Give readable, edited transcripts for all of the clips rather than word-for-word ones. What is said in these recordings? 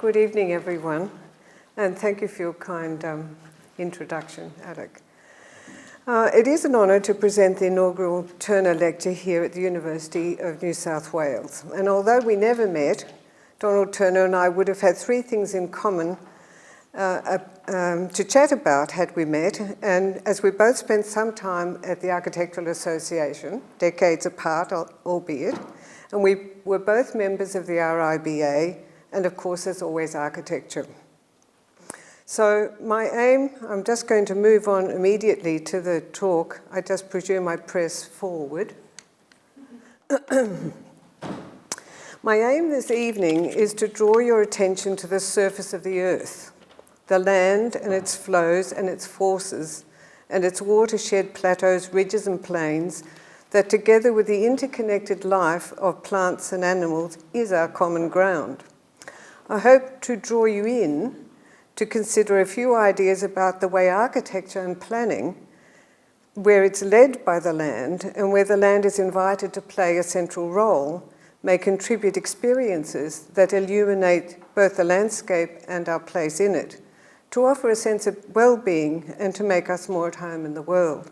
Good evening, everyone, and thank you for your kind introduction, Alec. It is an honour to present the inaugural Turner Lecture here at the University of New South Wales. And although we never met, Donald Turner and I would have had three things in common to chat about had we met, and as we both spent some time at the Architectural Association, decades apart albeit, and we were both members of the RIBA, and of course, as always, architecture. So my aim, I'm just going to move on immediately to the talk. I just presume I press forward. My aim this evening is to draw your attention to the surface of the earth, the land and its flows and its forces, and its watershed plateaus, ridges and plains, that together with the interconnected life of plants and animals is our common ground. I hope to draw you in to consider a few ideas about the way architecture and planning, where it's led by the land and where the land is invited to play a central role, may contribute experiences that illuminate both the landscape and our place in it, to offer a sense of well-being and to make us more at home in the world.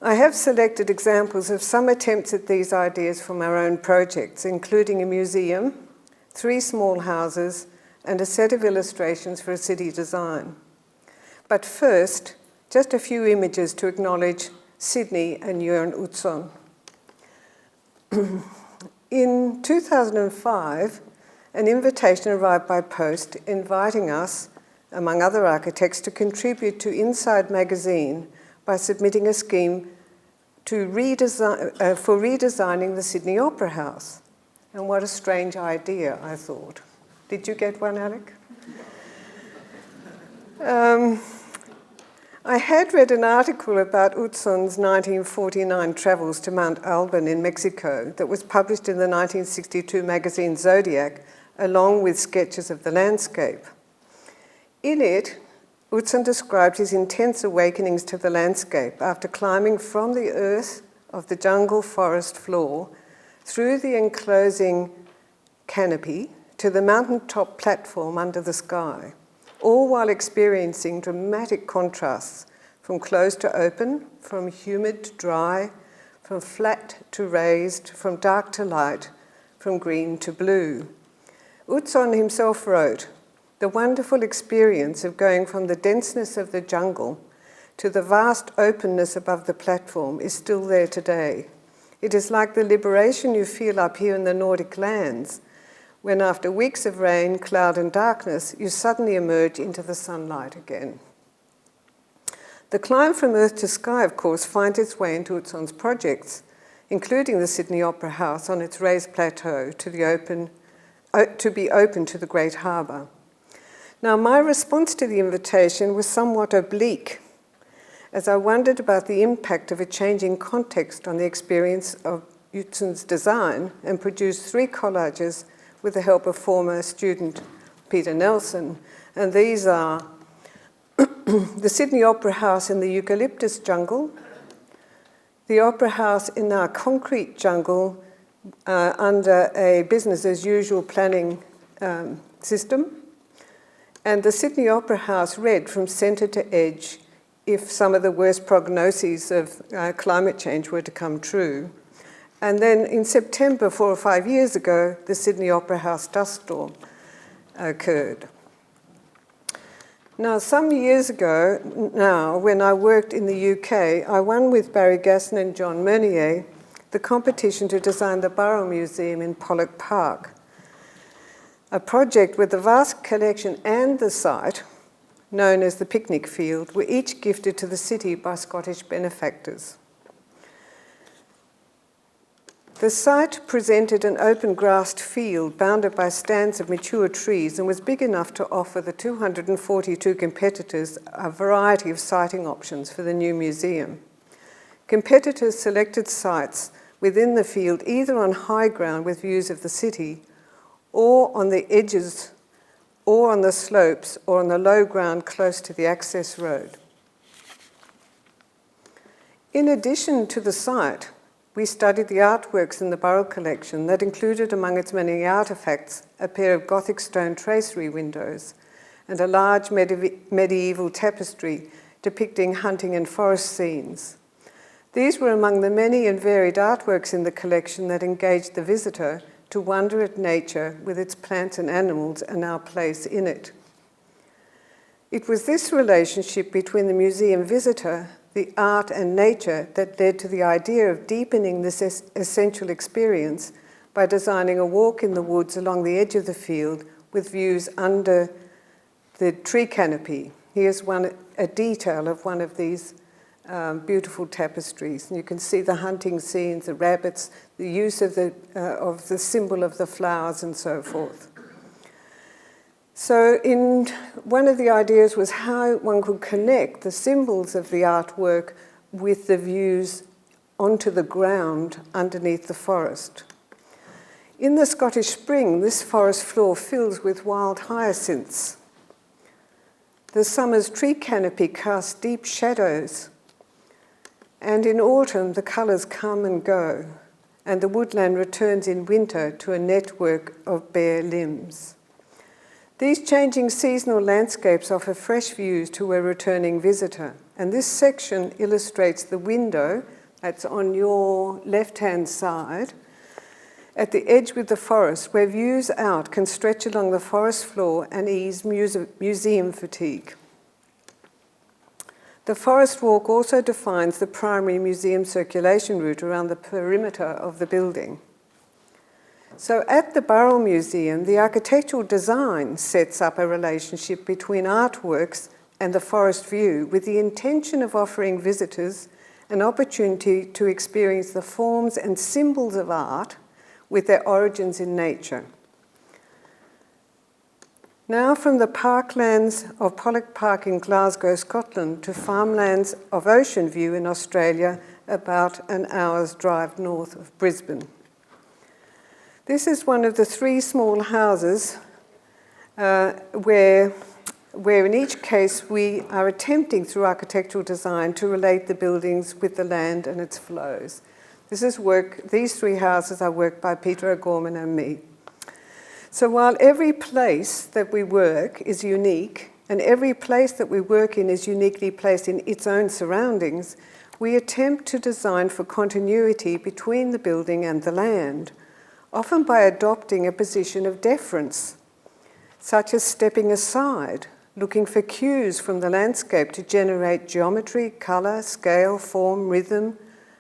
I have selected examples of some attempts at these ideas from our own projects, including a museum, 3 small houses, and a set of illustrations for a city design. But first, just a few images to acknowledge Sydney and Utzon. In 2005, an invitation arrived by post inviting us, among other architects, to contribute to Inside magazine by submitting a scheme to for redesigning the Sydney Opera House. And what a strange idea, I thought. Did you get one, Alec? I had read an article about Utzon's 1949 travels to Mount Alban in Mexico that was published in the 1962 magazine Zodiac, along with sketches of the landscape. In it, Utzon described his intense awakenings to the landscape after climbing from the earth of the jungle forest floor through the enclosing canopy to the mountaintop platform under the sky, all while experiencing dramatic contrasts from closed to open, from humid to dry, from flat to raised, from dark to light, from green to blue. Utzon himself wrote, "The wonderful experience of going from the denseness of the jungle to the vast openness above the platform is still there today. It is like the liberation you feel up here in the Nordic lands, when after weeks of rain, cloud and darkness, you suddenly emerge into the sunlight again." The climb from earth to sky, of course, finds its way into Utzon's projects, including the Sydney Opera House on its raised plateau to be open to the Great Harbour. Now, my response to the invitation was somewhat oblique, as I wondered about the impact of a changing context on the experience of Utzon's design, and produced 3 collages with the help of former student Peter Nelson. And these are the Sydney Opera House in the Eucalyptus jungle, the Opera House in our concrete jungle under a business-as-usual planning system, and the Sydney Opera House red from centre to edge if some of the worst prognoses of climate change were to come true. And then in September, 4 or 5 years ago, the Sydney Opera House dust storm occurred. Now, some years ago now, when I worked in the UK, I won with Barry Gasson and John Mernier the competition to design the Borough Museum in Pollock Park, a project with the vast collection and the site, known as the Picnic Field, were each gifted to the city by Scottish benefactors. The site presented an open grassed field bounded by stands of mature trees and was big enough to offer the 242 competitors a variety of siting options for the new museum. Competitors selected sites within the field either on high ground with views of the city, or on the edges, or on the slopes, or on the low ground close to the access road. In addition to the site, we studied the artworks in the Burrell collection that included among its many artefacts a pair of Gothic stone tracery windows and a large medieval tapestry depicting hunting and forest scenes. These were among the many and varied artworks in the collection that engaged the visitor to wonder at nature with its plants and animals and our place in it. It was this relationship between the museum visitor, the art and nature that led to the idea of deepening this essential experience by designing a walk in the woods along the edge of the field with views under the tree canopy. Here's a detail of one of these beautiful tapestries. And you can see the hunting scenes, the rabbits, the use of the symbol of the flowers and so forth. So one of the ideas was how one could connect the symbols of the artwork with the views onto the ground underneath the forest. In the Scottish spring, this forest floor fills with wild hyacinths. The summer's tree canopy casts deep shadows, and in autumn the colours come and go, and the woodland returns in winter to a network of bare limbs. These changing seasonal landscapes offer fresh views to a returning visitor, and this section illustrates the window that's on your left-hand side at the edge with the forest, where views out can stretch along the forest floor and ease museum fatigue. The forest walk also defines the primary museum circulation route around the perimeter of the building. So at the Burrell Museum, the architectural design sets up a relationship between artworks and the forest view with the intention of offering visitors an opportunity to experience the forms and symbols of art with their origins in nature. Now from the parklands of Pollok Park in Glasgow, Scotland, to farmlands of Ocean View in Australia, about an hour's drive north of Brisbane. This is one of the three small houses where in each case we are attempting through architectural design to relate the buildings with the land and its flows. These three houses are work by Peter O'Gorman and me. So while every place that we work is unique, and every place that we work in is uniquely placed in its own surroundings, we attempt to design for continuity between the building and the land, often by adopting a position of deference, such as stepping aside, looking for cues from the landscape to generate geometry, colour, scale, form, rhythm,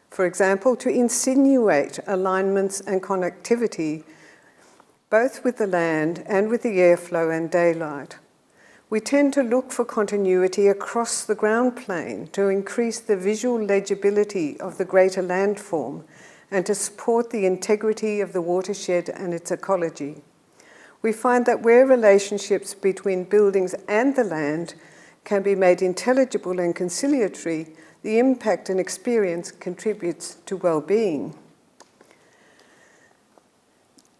for example, to insinuate alignments and connectivity, both with the land and with the airflow and daylight. We tend to look for continuity across the ground plane to increase the visual legibility of the greater landform and to support the integrity of the watershed and its ecology. We find that where relationships between buildings and the land can be made intelligible and conciliatory, the impact and experience contributes to well-being.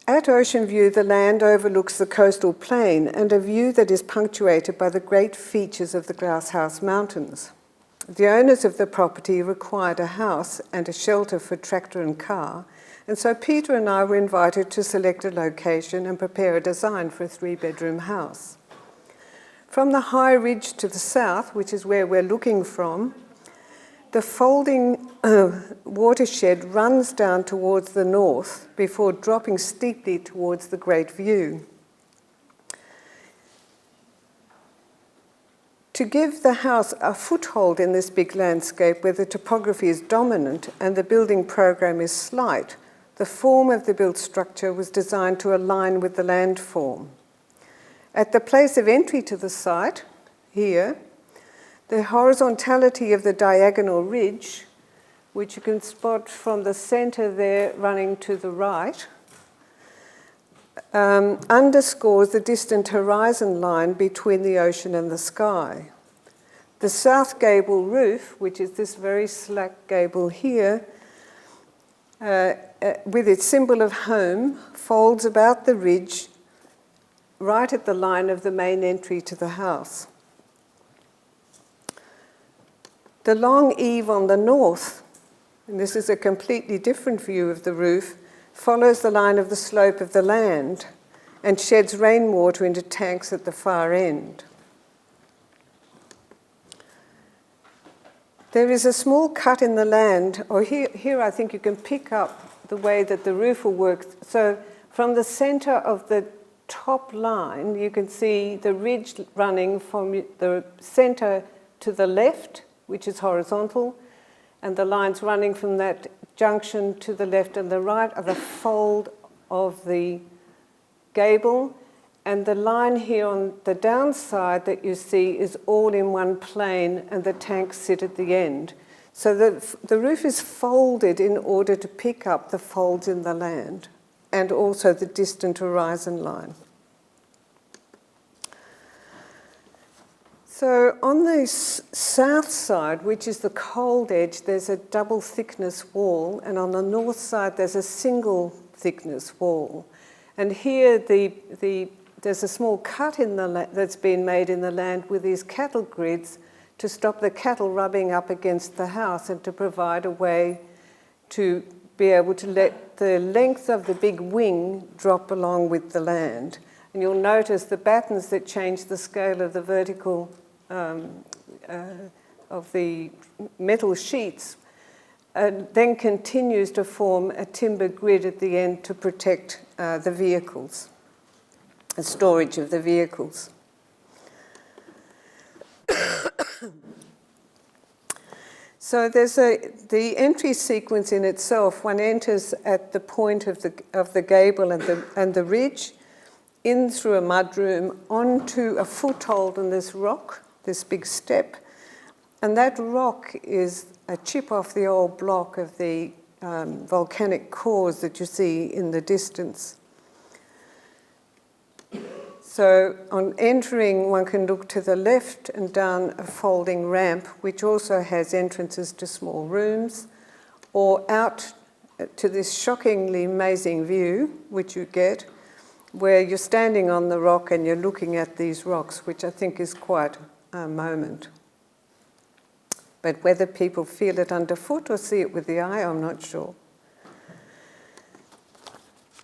At Ocean View, the land overlooks the coastal plain and a view that is punctuated by the great features of the Glasshouse Mountains. The owners of the property required a house and a shelter for tractor and car, and so Peter and I were invited to select a location and prepare a design for a 3-bedroom house. From the high ridge to the south, which is where we're looking from, the folding watershed runs down towards the north before dropping steeply towards the Great View. To give the house a foothold in this big landscape where the topography is dominant and the building program is slight, the form of the built structure was designed to align with the landform. At the place of entry to the site, here, the horizontality of the diagonal ridge, which you can spot from the centre there running to the right, underscores the distant horizon line between the ocean and the sky. The south gable roof, which is this very slack gable here, with its symbol of home, folds about the ridge right at the line of the main entry to the house. The long eave on the north and this is a completely different view of the roof, follows the line of the slope of the land and sheds rainwater into tanks at the far end. There is a small cut in the land, or here I think you can pick up the way that the roof will work. So from the centre of the top line, you can see the ridge running from the centre to the left, which is horizontal, and the lines running from that junction to the left and the right are the fold of the gable, and the line here on the downside that you see is all in one plane, and the tanks sit at the end. So the roof is folded in order to pick up the folds in the land and also the distant horizon line. So on the south side, which is the cold edge, there's a double thickness wall, and on the north side there's a single thickness wall. And here there's a small cut in the that's been made in the land with these cattle grids to stop the cattle rubbing up against the house and to provide a way to be able to let the length of the big wing drop along with the land. And you'll notice the battens that change the scale of the vertical of the metal sheets then continues to form a timber grid at the end to protect the vehicles, the storage of the vehicles. So there's the entry sequence in itself. One enters at the point of the gable and the ridge, in through a mudroom, onto a foothold on this rock, this big step, and that rock is a chip off the old block of the volcanic cores that you see in the distance. So on entering, one can look to the left and down a folding ramp, which also has entrances to small rooms, or out to this shockingly amazing view, which you get, where you're standing on the rock and you're looking at these rocks, which I think is quite a moment. But whether people feel it underfoot or see it with the eye, I'm not sure.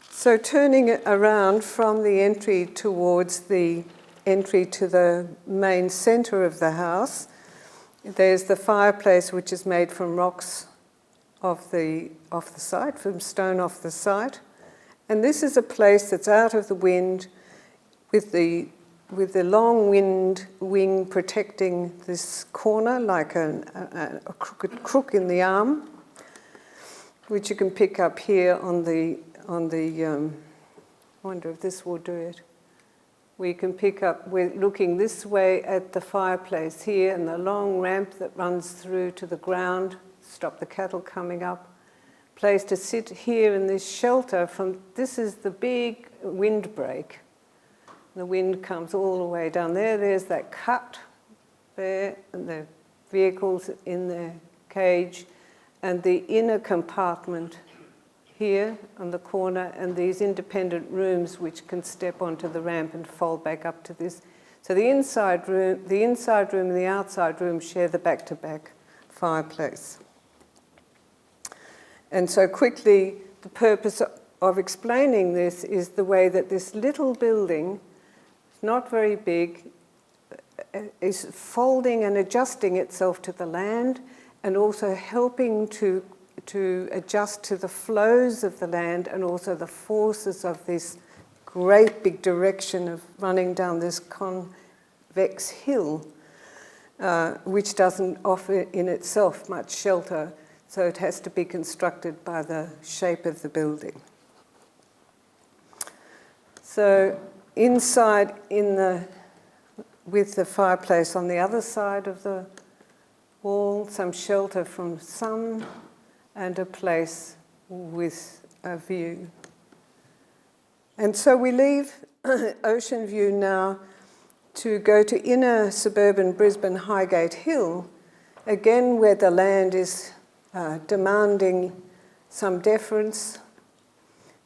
So turning it around from the entry towards the entry to the main centre of the house, there's the fireplace, which is made from rocks off the site, from stone off the site. And this is a place that's out of the wind with the long wing protecting this corner like a crooked crook in the arm, which you can pick up here on the I wonder if this will do it. We can pick up, we're looking this way at the fireplace here and the long ramp that runs through to the ground, stop the cattle coming up. Place to sit here in this shelter from, this is the big windbreak. The wind comes all the way down there. There's that cut there, and the vehicles in the cage, and the inner compartment here on the corner, and these independent rooms which can step onto the ramp and fold back up to this. So the inside room and the outside room share the back-to-back fireplace. And so quickly, the purpose of explaining this is the way that this little building, not very big, is folding and adjusting itself to the land and also helping to adjust to the flows of the land and also the forces of this great big direction of running down this convex hill, which doesn't offer in itself much shelter, so it has to be constructed by the shape of the building. So inside with the fireplace on the other side of the wall, some shelter from sun, and a place with a view. And so we leave Ocean View now to go to inner suburban Brisbane Highgate Hill, again where the land is demanding some deference.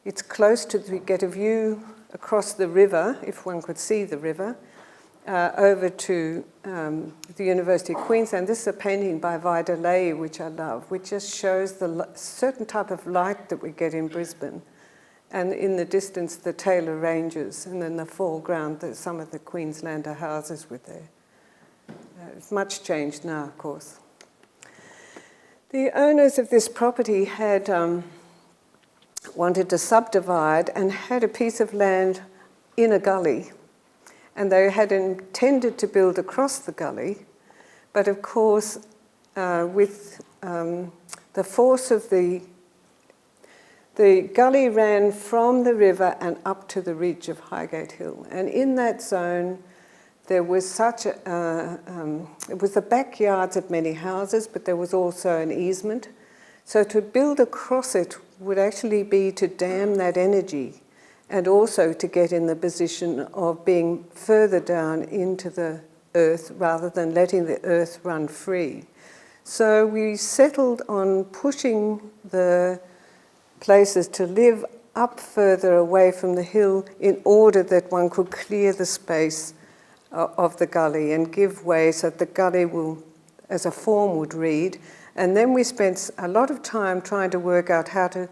It's close to get a view across the river, if one could see the river, over to the University of Queensland. This is a painting by Vida Leahy, which I love, which just shows the certain type of light that we get in Brisbane. And in the distance, the Taylor Ranges, and in the foreground, some of the Queenslander houses were there. It's much changed now, of course. The owners of this property had wanted to subdivide and had a piece of land in a gully. And they had intended to build across the gully, but of course, with the force of the gully ran from the river and up to the ridge of Highgate Hill. And in that zone, there was such a, it was the backyards of many houses, but there was also an easement. So to build across it would actually be to dam that energy and also to get in the position of being further down into the earth rather than letting the earth run free. So we settled on pushing the places to live up further away from the hill in order that one could clear the space of the gully and give way so that the gully will, as a form, would read. And then we spent a lot of time trying to work out how to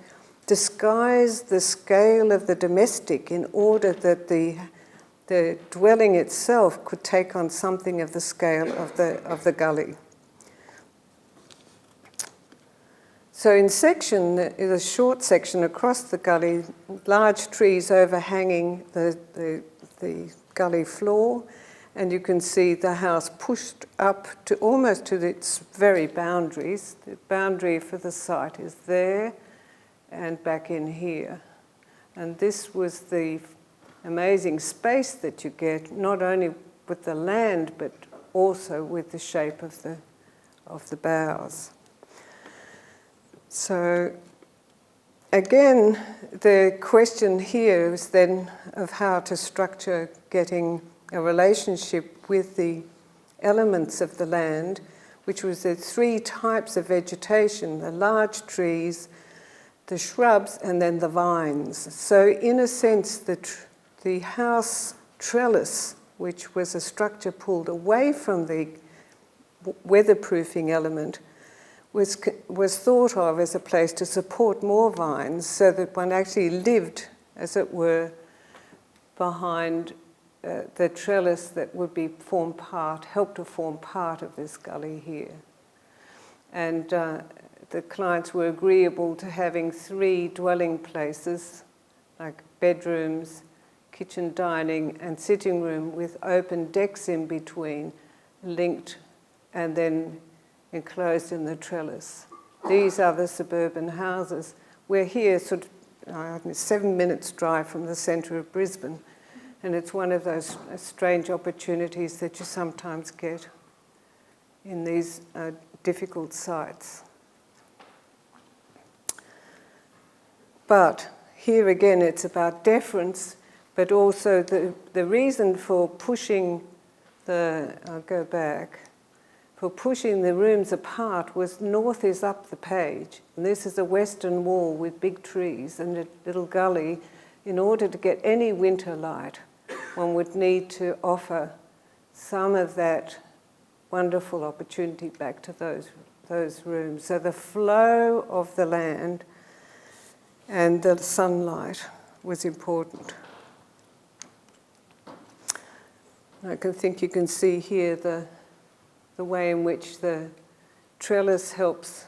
disguise the scale of the domestic in order that the dwelling itself could take on something of the scale of the gully. So in section, is a short section across the gully, large trees overhanging the gully floor, and you can see the house pushed up to almost to its very boundaries. The boundary for the site is there and back in here. And this was the amazing space that you get, not only with the land, but also with the shape of the boughs. So again, the question here is then of how to structure getting a relationship with the elements of the land, which was the three types of vegetation: the large trees, the shrubs, and then the vines. So in a sense, the house trellis, which was a structure pulled away from the weatherproofing element, was thought of as a place to support more vines so that one actually lived, as it were, behind the trellis that would help to form part of this gully here. And the clients were agreeable to having 3 dwelling places, like bedrooms, kitchen, dining, and sitting room with open decks in between, linked and then enclosed in the trellis. These are the suburban houses. We're here sort of 7 minutes drive from the centre of Brisbane, and it's one of those strange opportunities that you sometimes get in these difficult sites. But here again, it's about deference, but also the reason for pushing I'll go back, for pushing the rooms apart was north is up the page. And this is a western wall with big trees and a little gully. In order to get any winter light, one would need to offer some of that wonderful opportunity back to those rooms. So the flow of the land and the sunlight was important. I think you can see here the way in which the trellis helps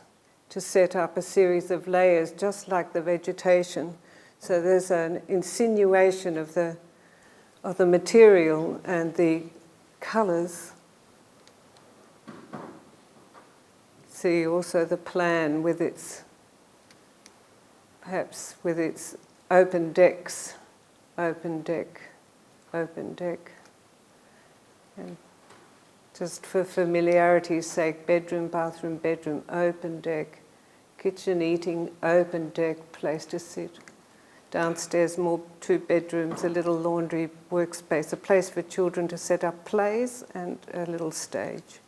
to set up a series of layers, just like the vegetation. So there's an insinuation of the material and the colours. See also the plan with its open decks, open deck, open deck. And just for familiarity's sake, bedroom, bathroom, bedroom, open deck, kitchen, eating, open deck, place to sit. Downstairs, 2 bedrooms, a little laundry workspace, a place for children to set up plays, and a little stage.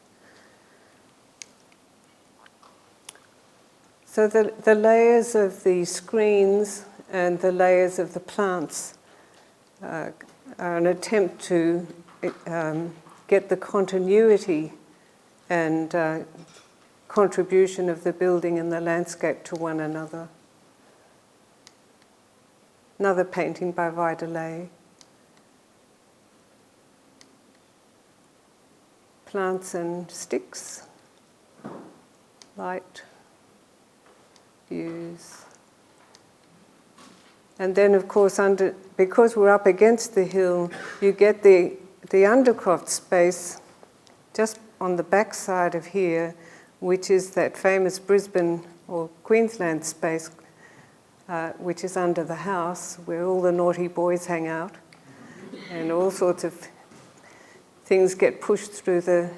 So the layers of the screens and the layers of the plants are an attempt to get the continuity and contribution of the building and the landscape to one another. Another painting by Videlay. Plants and sticks, light, views. And then, of course, because we're up against the hill, you get the undercroft space just on the back side of here, which is that famous Brisbane or Queensland space, which is under the house, where all the naughty boys hang out, and all sorts of things get pushed through the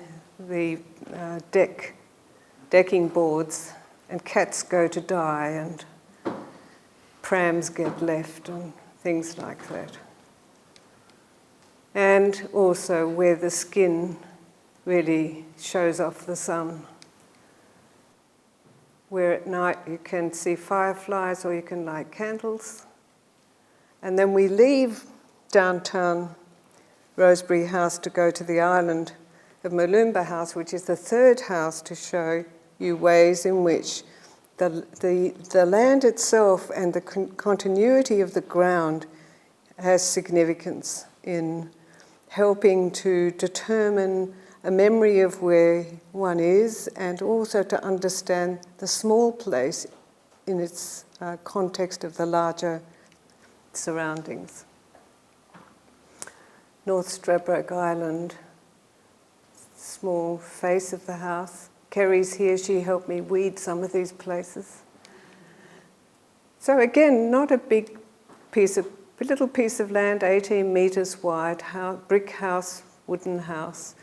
decking boards, and cats go to die, and prams get left, and things like that. And also where the skin really shows off the sun, where at night you can see fireflies or you can light candles. And then we leave downtown Rosebery House to go to the island of Mooloomba House, which is the third house to show you ways in which the land itself and the continuity of the ground has significance in helping to determine a memory of where one is, and also to understand the small place in its context of the larger surroundings. North Stradbroke Island, small face of the house. Kerry's here, she helped me weed some of these places. So again, not a little piece of land, 18 metres wide, brick house, wooden house.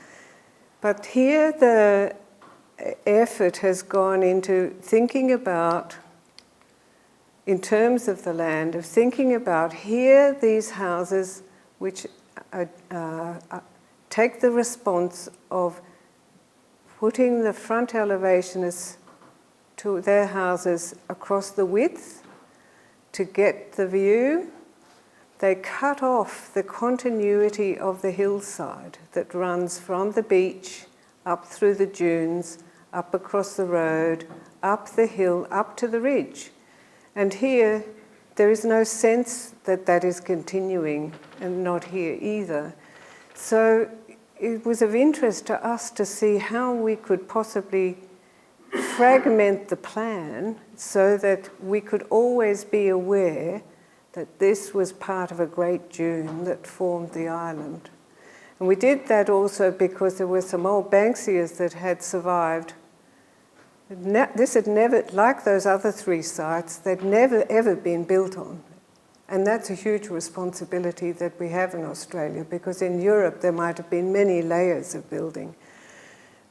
But here the effort has gone into thinking about, in terms of the land, of thinking about here these houses which take the response of putting the front elevations to their houses across the width to get the view. They cut off the continuity of the hillside that runs from the beach up through the dunes, up across the road, up the hill, up to the ridge. And here, there is no sense that that is continuing, and not here either. So it was of interest to us to see how we could possibly fragment the plan so that we could always be aware that this was part of a great dune that formed the island. And we did that also because there were some old Banksias that had survived. This had never, like those other three sites, they'd never ever been built on. And that's a huge responsibility that we have in Australia, because in Europe there might have been many layers of building.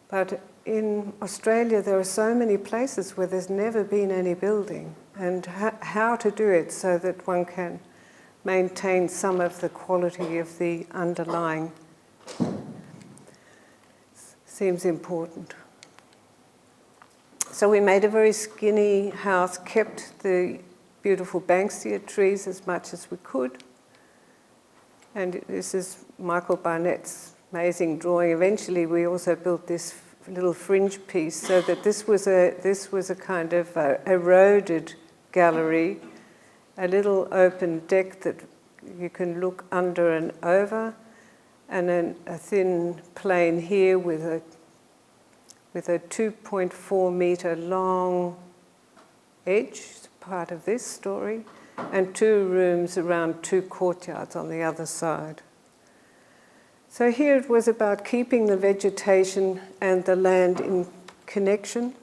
But in Australia there are so many places where there's never been any building, and how to do it so that one can maintain some of the quality of the underlying seems important. So we made a very skinny house, kept the beautiful Banksia trees as much as we could. And this is Michael Barnett's amazing drawing. Eventually we also built this little fringe piece so that this was a kind of eroded gallery, a little open deck that you can look under and over, and then a thin plane here with a 2.4 metre long edge, part of this story, and 2 rooms around 2 courtyards on the other side. So here it was about keeping the vegetation and the land in connection,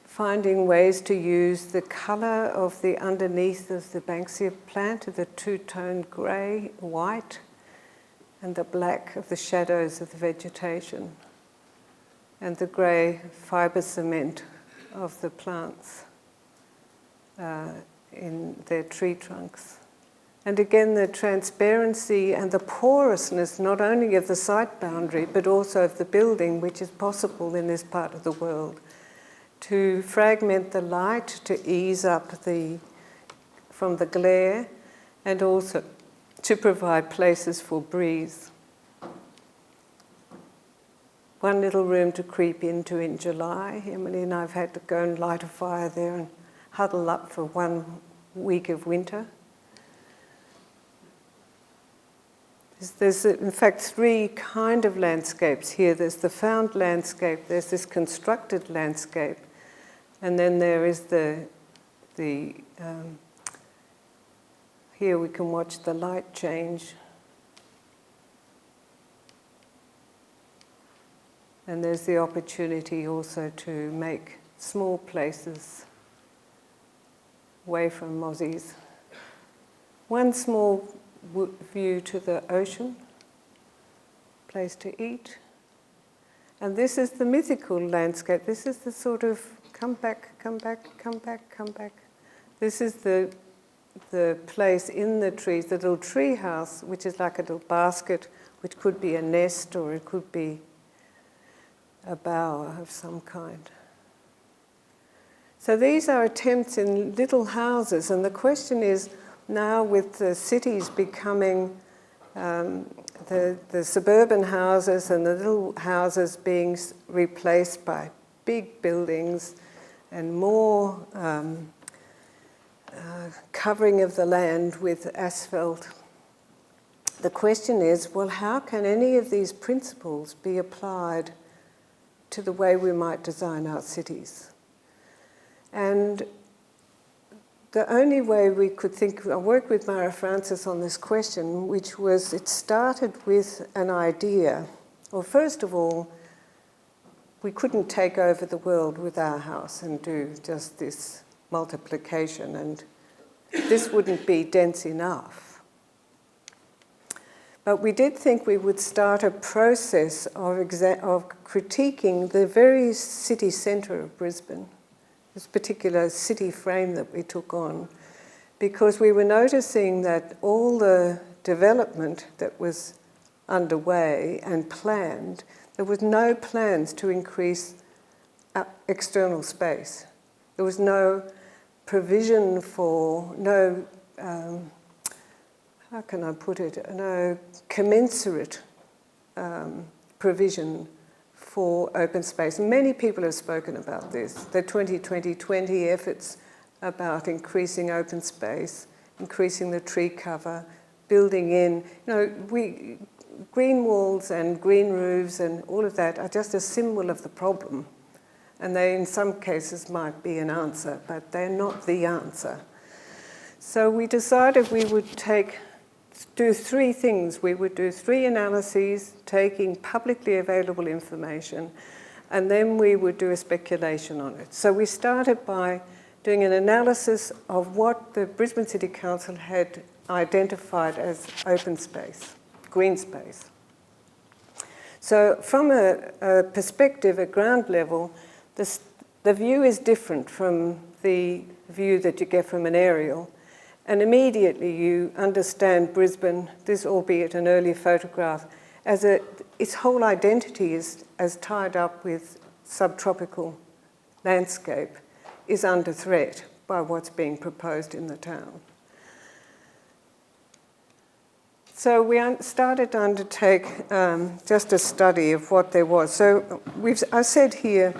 finding ways to use the colour of the underneath of the Banksia plant, the two-toned grey, white, and the black of the shadows of the vegetation, and the grey fibre cement of the plants in their tree trunks. And again, the transparency and the porousness not only of the site boundary but also of the building, which is possible in this part of the world, to fragment the light, to ease up from the glare, and also to provide places for breeze. One little room to creep into in July. Emily and I have had to go and light a fire there and huddle up for 1 week of winter. There's in fact 3 kind of landscapes here. There's the found landscape, there's this constructed landscape, and then there is here we can watch the light change. And there's the opportunity also to make small places away from mozzies. One small view to the ocean, place to eat. And this is the mythical landscape. This is the sort of come back, come back, come back, come back. This is the place in the trees, the little tree house, which is like a little basket, which could be a nest or it could be a bower of some kind. So these are attempts in little houses, and the question is now with the cities becoming the suburban houses and the little houses being replaced by big buildings and more covering of the land with asphalt. The question is, well, how can any of these principles be applied to the way we might design our cities? And the only way we could think, I worked with Mara Francis on this question, which was, it started with an idea. Well, first of all, we couldn't take over the world with our house and do just this multiplication, and this wouldn't be dense enough. But we did think we would start a process of critiquing the very city centre of Brisbane, this particular city frame that we took on, because we were noticing that all the development that was underway and planned, there was no plans to increase external space. There was no provision for, no, how can I put it, no commensurate provision for open space. Many people have spoken about this, the 2020 efforts about increasing open space, increasing the tree cover, building in, green walls and green roofs and all of that are just a symbol of the problem. And they, in some cases, might be an answer, but they're not the answer. So we decided we would do 3 things. We would do 3 analyses, taking publicly available information, and then we would do a speculation on it. So we started by doing an analysis of what the Brisbane City Council had identified as open space, green space. So from a perspective at ground level, the view is different from the view that you get from an aerial. And immediately you understand Brisbane, this albeit an early photograph, as its whole identity is as tied up with subtropical landscape, is under threat by what's being proposed in the town. So we started to undertake just a study of what there was. So I said here,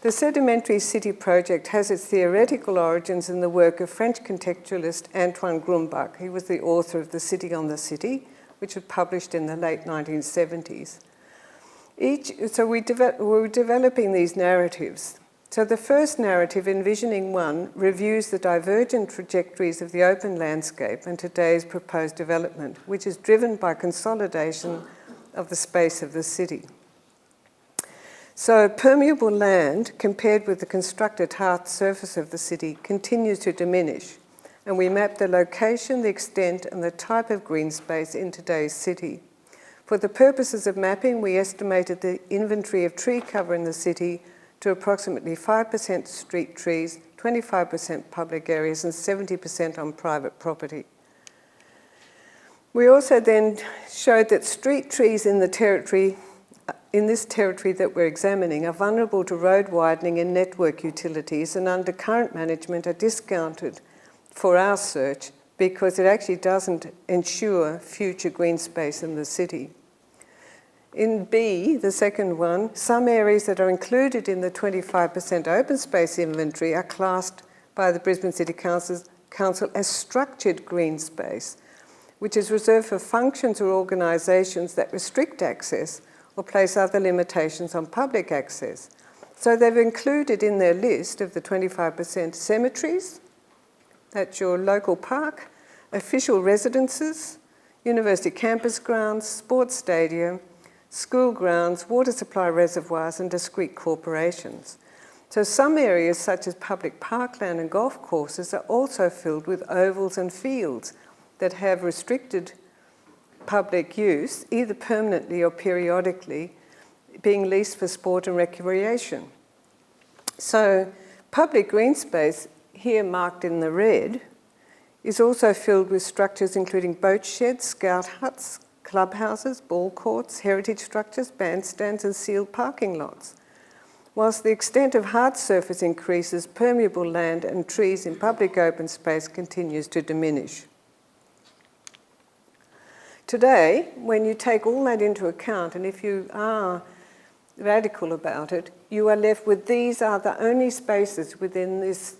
the Sedimentary City project has its theoretical origins in the work of French contextualist Antoine Grumbach. He was the author of The City on the City, which was published in the late 1970s. So we were developing these narratives. So the first narrative, Envisioning One, reviews the divergent trajectories of the open landscape and today's proposed development, which is driven by consolidation of the space of the city. So permeable land, compared with the constructed hard surface of the city, continues to diminish, and we map the location, the extent, and the type of green space in today's city. For the purposes of mapping, we estimated the inventory of tree cover in the city to approximately 5% street trees, 25% public areas, and 70% on private property. We also then showed that street trees in this territory that we're examining are vulnerable to road widening and network utilities, and under current management are discounted for our search because it actually doesn't ensure future green space in the city. In B, the second one, some areas that are included in the 25% open space inventory are classed by the Brisbane City Council as structured green space, which is reserved for functions or organisations that restrict access or place other limitations on public access. So they've included in their list of the 25% cemeteries, that's your local park, official residences, university campus grounds, sports stadium, school grounds, water supply reservoirs and discrete corporations. So some areas such as public parkland and golf courses are also filled with ovals and fields that have restricted public use, either permanently or periodically, being leased for sport and recreation. So public green space, here marked in the red, is also filled with structures including boat sheds, scout huts, clubhouses, ball courts, heritage structures, bandstands and sealed parking lots. Whilst the extent of hard surface increases, permeable land and trees in public open space continues to diminish. Today, when you take all that into account, and if you are radical about it, you are left with these are the only spaces within this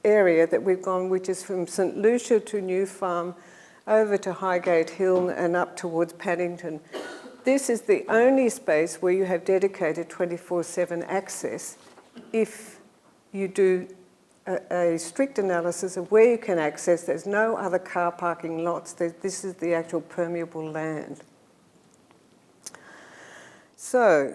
area that we've gone, which is from St Lucia to New Farm, over to Highgate Hill and up towards Paddington. This is the only space where you have dedicated 24/7 access if you do a strict analysis of where you can access. There's no other car parking lots. This is the actual permeable land. So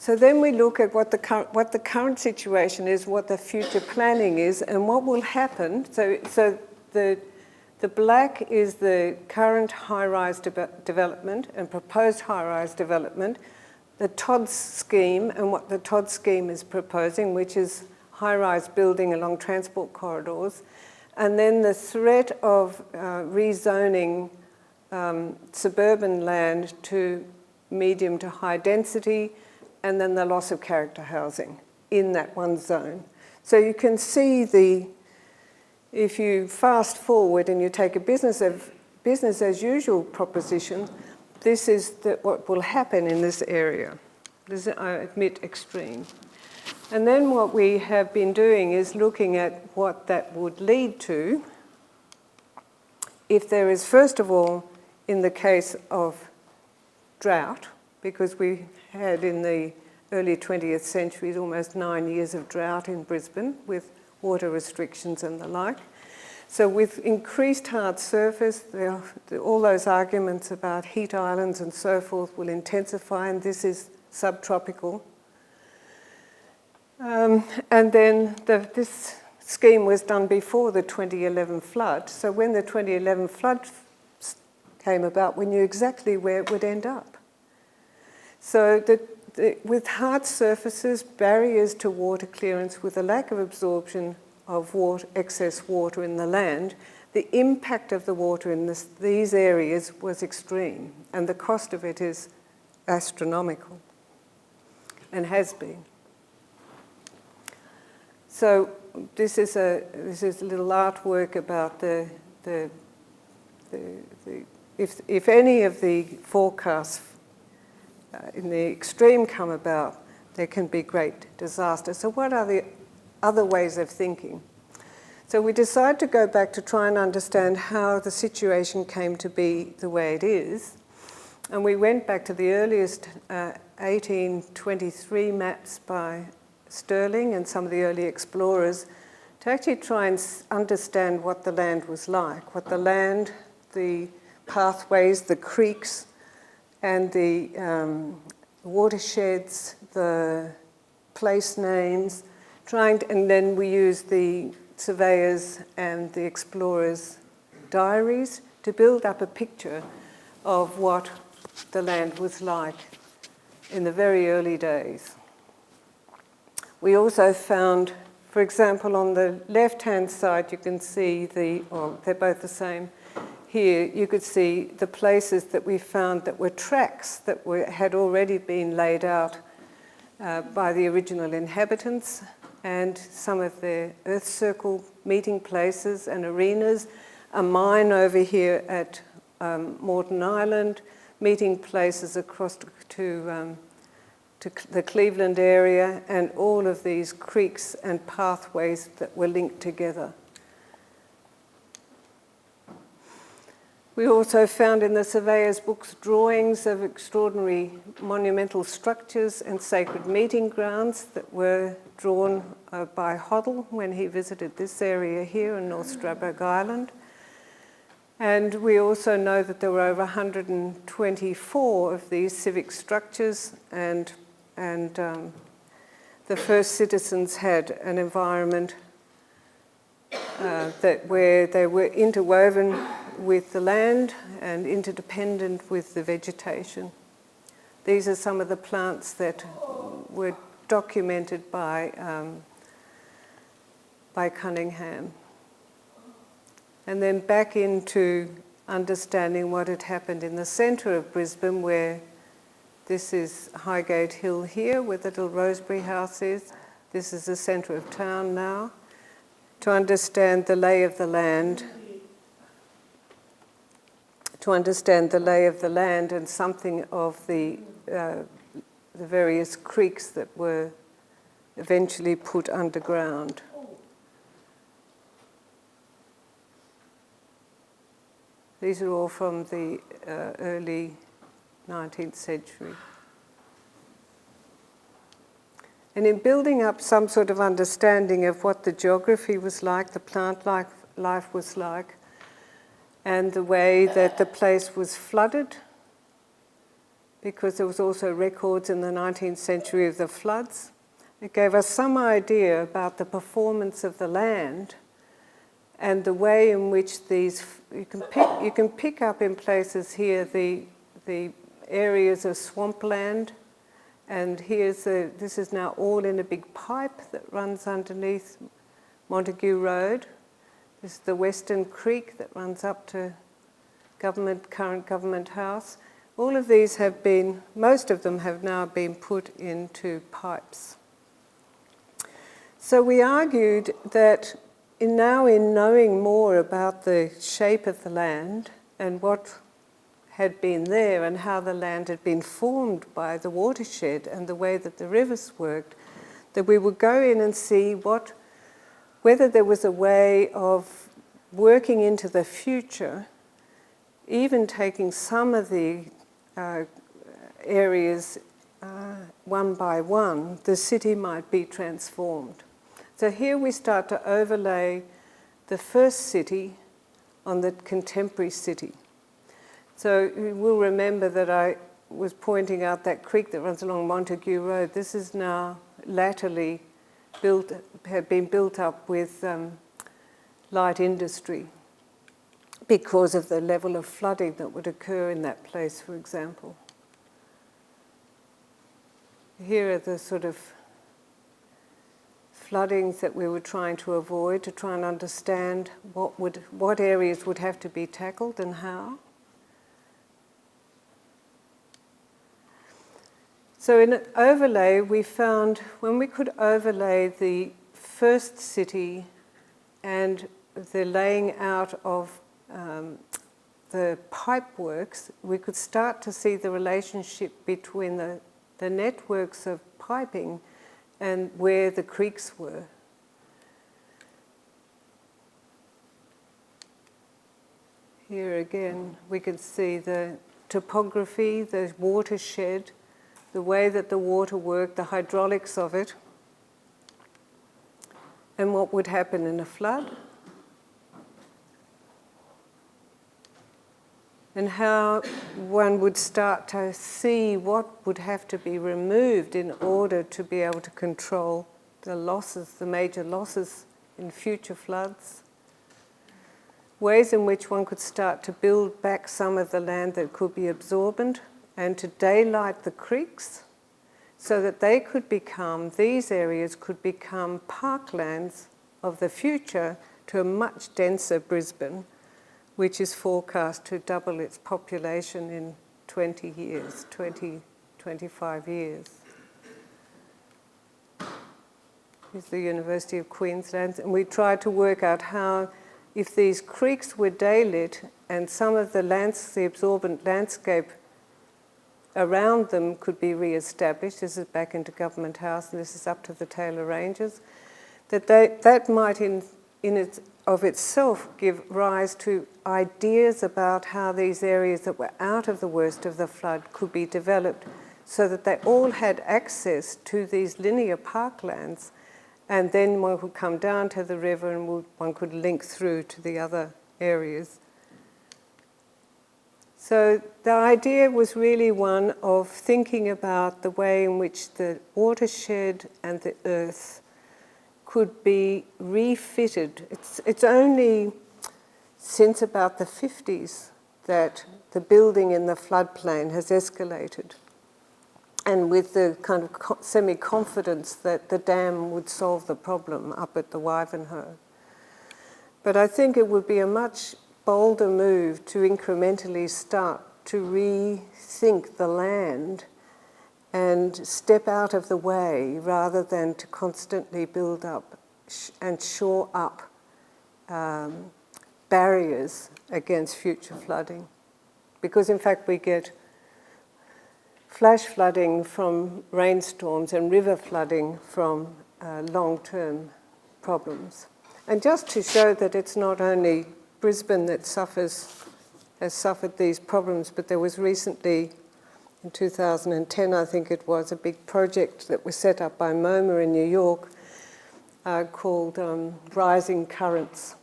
then we look at what the current situation is, what the future planning is, and what will happen. So the black is the current high-rise development and proposed high-rise development, the Todd scheme and what the Todd scheme is proposing, which is high-rise building along transport corridors, and then the threat of rezoning suburban land to medium to high density, and then the loss of character housing in that one zone. So you can see if you fast forward and you take a business as usual proposition, this is what will happen in this area. This is, I admit, extreme. And then what we have been doing is looking at what that would lead to if there is, first of all, in the case of drought, because we had in the early 20th century almost 9 years of drought in Brisbane with water restrictions and the like. So with increased hard surface, all those arguments about heat islands and so forth will intensify, and this is subtropical. And then this scheme was done before the 2011 flood. So when the 2011 flood came about, we knew exactly where it would end up. So with hard surfaces, barriers to water clearance, with a lack of absorption of excess water in the land, the impact of the water in these areas was extreme, and the cost of it is astronomical, and has been. So this is a little artwork about if any of the forecasts in the extreme come about, there can be great disaster. So what are the other ways of thinking? So we decided to go back to try and understand how the situation came to be the way it is. And we went back to the earliest 1823 maps by Stirling and some of the early explorers to actually try and understand what the land was like, what the land, the pathways, the creeks, and the watersheds, the place names, and then we used the surveyors and the explorers' diaries to build up a picture of what the land was like in the very early days. We also found, for example, on the left-hand side, you can see they're both the same. Here, you could see the places that we found that were tracks that had already been laid out by the original inhabitants and some of their Earth Circle meeting places and arenas, a mine over here at Moreton Island, meeting places across to the Cleveland area, and all of these creeks and pathways that were linked together. We also found in the surveyor's books drawings of extraordinary monumental structures and sacred meeting grounds that were drawn by Hoddle when he visited this area here in North Stradbroke Island. And we also know that there were over 124 of these civic structures, and the first citizens had an environment where they were interwoven with the land and interdependent with the vegetation. These are some of the plants that were documented by Cunningham. And then back into understanding what had happened in the centre of Brisbane, where this is Highgate Hill here, where the little Rosebery House is. This is the centre of town now. To understand the lay of the land, and something of the various creeks that were eventually put underground. These are all from the early 19th century. And in building up some sort of understanding of what the geography was like, the plant life was like, and the way that the place was flooded, because there was also records in the 19th century of the floods. It gave us some idea about the performance of the land and the way in which these, you can pick up in places here the areas of swampland, and this is now all in a big pipe that runs underneath Montague Road. This is the Western Creek that runs up to current Government House. All of these have been, most of them have now been put into pipes. So we argued that in knowing more about the shape of the land and what had been there and how the land had been formed by the watershed and the way that the rivers worked, that we would go in and see whether there was a way of working into the future, even taking some of the areas one by one, the city might be transformed. So here we start to overlay the first city on the contemporary city. So you will remember that I was pointing out that creek that runs along Montague Road. This is now latterly had been built up with light industry because of the level of flooding that would occur in that place, for example. Here are the sort of floodings that we were trying to avoid, to try and understand what areas would have to be tackled and how. So in an overlay, we found when we could overlay the first city and the laying out of the pipe works, we could start to see the relationship between the networks of piping and where the creeks were. Here again, we can see the topography, the watershed, the way that the water worked, the hydraulics of it, and what would happen in a flood, and how one would start to see what would have to be removed in order to be able to control the losses, the major losses in future floods. Ways in which one could start to build back some of the land that could be absorbent and to daylight the creeks so that these areas could become parklands of the future to a much denser Brisbane, which is forecast to double its population in 20 years, 25 years. is the University of Queensland, and we tried to work out how, if these creeks were daylit and some of the absorbent landscape around them could be re-established, this is back into Government House and this is up to the Taylor Ranges, that might of itself give rise to ideas about how these areas that were out of the worst of the flood could be developed so that they all had access to these linear parklands, and then one could come down to the river and one could link through to the other areas. So the idea was really one of thinking about the way in which the watershed and the earth could be refitted. It's only since about the 50s that the building in the floodplain has escalated, and with the kind of semi-confidence that the dam would solve the problem up at the Wivenhoe. But I think it would be a much bolder move to incrementally start to rethink the land and step out of the way rather than to constantly build up and shore up barriers against future flooding. Because in fact we get flash flooding from rainstorms and river flooding from long-term problems. And just to show that it's not only Brisbane that has suffered these problems, but there was recently, in 2010 I think it was, a big project that was set up by MoMA in New York called Rising Currents,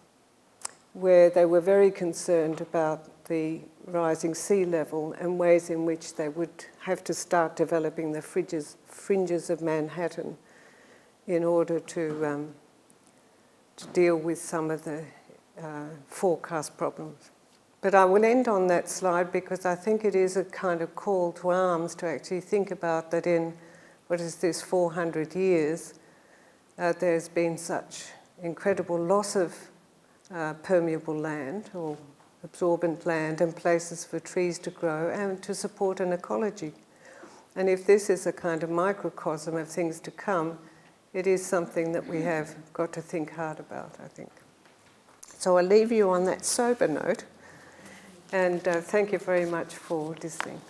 where they were very concerned about the rising sea level and ways in which they would have to start developing the fringes of Manhattan in order to deal with some of the forecast problems. But I will end on that slide because I think it is a kind of call to arms to actually think about that in, 400 years, there's been such incredible loss of permeable land or absorbent land and places for trees to grow and to support an ecology. And if this is a kind of microcosm of things to come, it is something that we have got to think hard about, I think. So I'll leave you on that sober note, and thank you very much for listening.